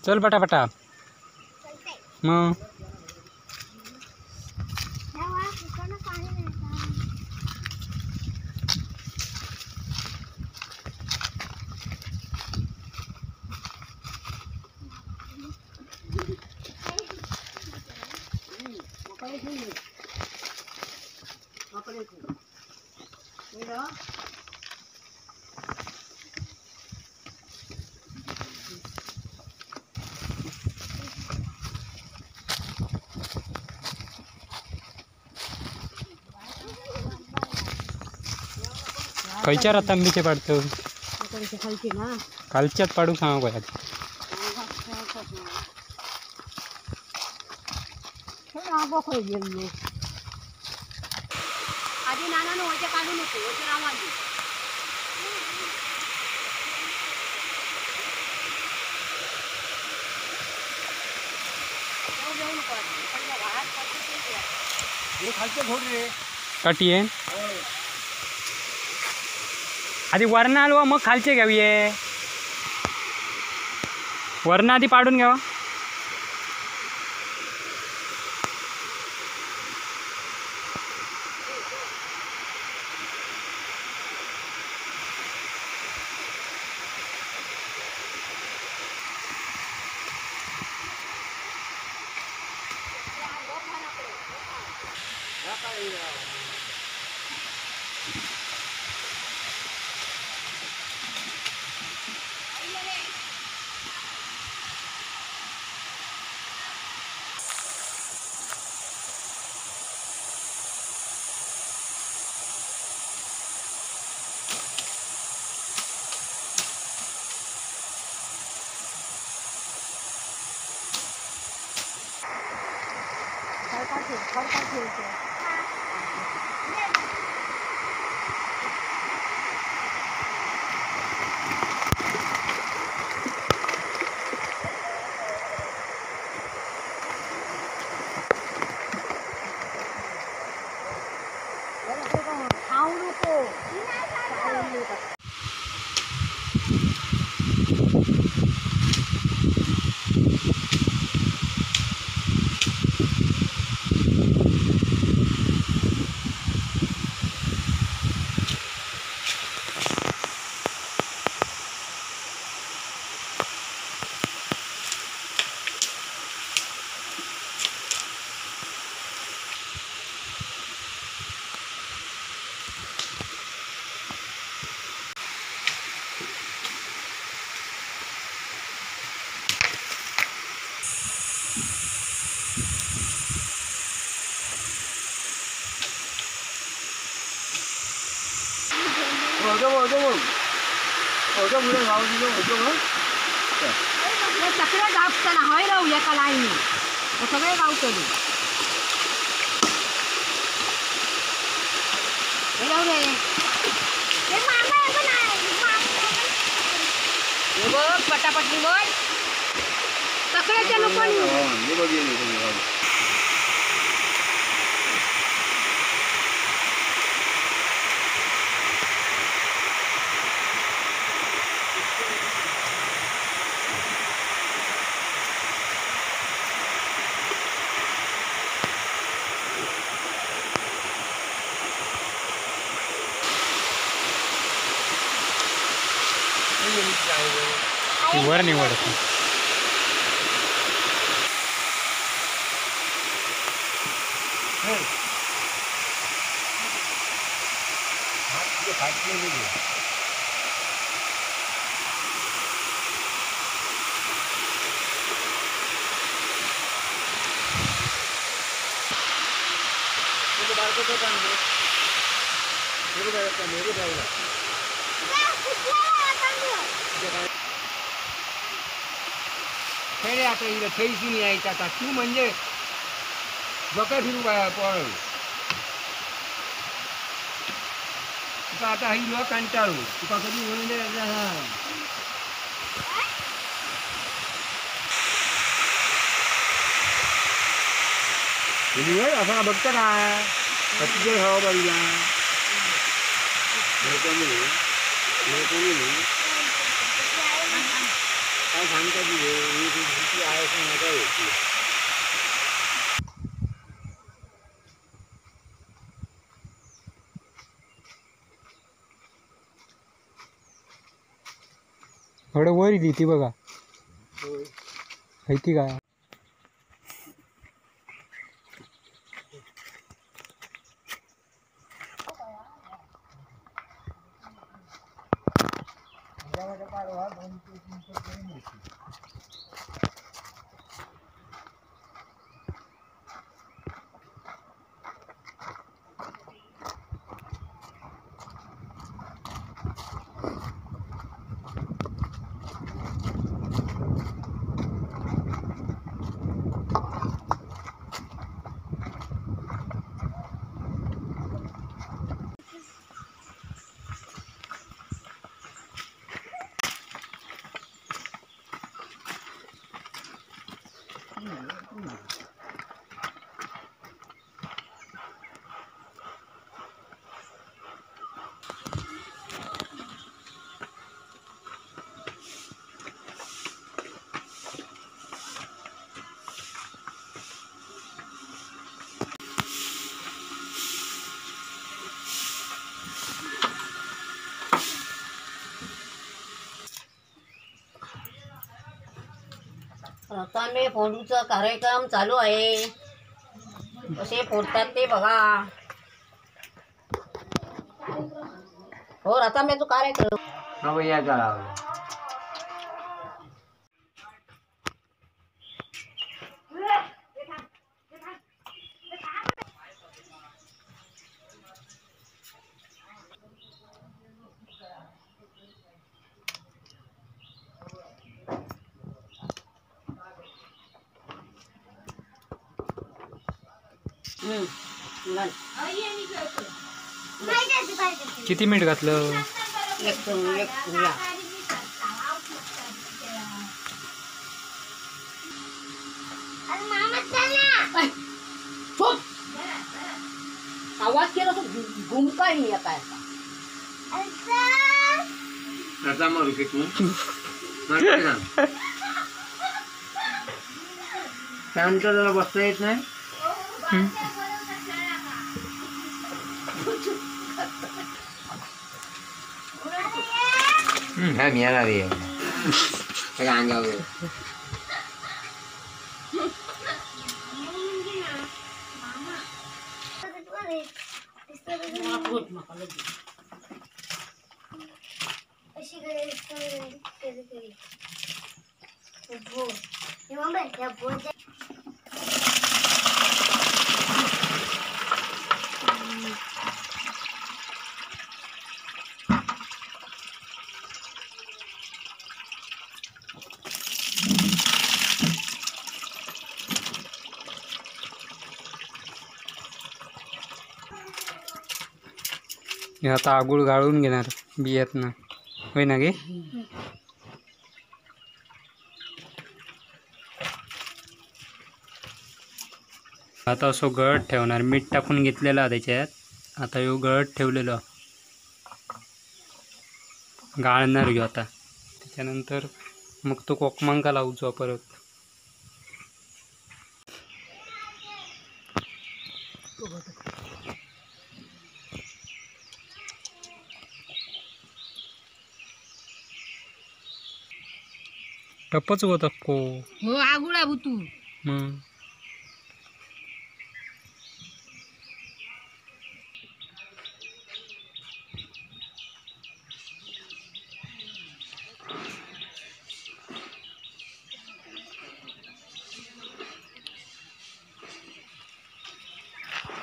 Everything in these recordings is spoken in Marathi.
चल पटापटा मग खयच्या रतांबीचे पाडतो खालच्यात पाडू सांग काय आधी नाना होते काढू नको होते रामाजी कटी आहे आधी वरण आलो मग खालचे घ्यावी वरण आधी पाडून घ्यावा सगळे गावताना हय राहू एका लाईनी सगळे गावतली पटापट निवड सगळ्याच्या लोकांनी वर निवड हाथ खेळे आता इकडे खेळशी नाही यायचं आता तू म्हणजे बघा फिरू काय पळ तुका आता ही लोक कंटाळू तुका कधी म्हणून असा बघता काय कधी हवा बाजूला काय सांगता ती आहे नका होती थोडं वर येते ती बघा माहिती काय आता मी फोडूचा कार्यक्रम चालू आहे कसे फोडतात ते बघा हो आता मी तो कार्यक्रम या करा किती मीठ घातलं आवाज केला तो घुमका नाही आता आता मारू की तू शांत जरा बसता येत नाही मी येणार आहे अंगावर हे आता आगुळ गाळून घेणार बियातनं होय ना गे आता असं गळत ठेवणार मीठ टाकून घेतलेला त्याच्यात आता ह्यो गळत ठेवलेलो गाळणार घेऊ आता त्याच्यानंतर मग तो कोकमांका लावचो परत टपच होत अक्को हो आगुळा बुतू मग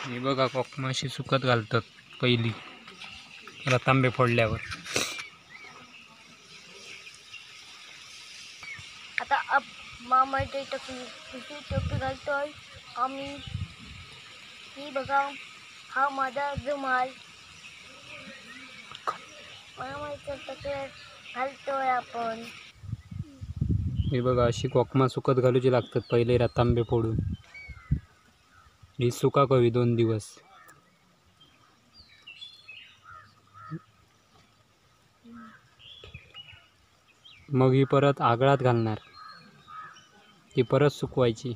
हे हे बघा कोकमा अशी सुकत घालतात पहिली रतांबे फोडल्यावर. आता मामाची टोपी घालतोय आम्ही. ही बघा, हा माझा रुमाल. मामाच्या टोपीत घालतोय आपण. हे बघा अशी कोकमा सुकत घालूची लागतात पहिले रतांबे फोडून. ही सुका कवी 2 दिवस. मग ही परत आगळात घालणार. ती परत सुकवायची.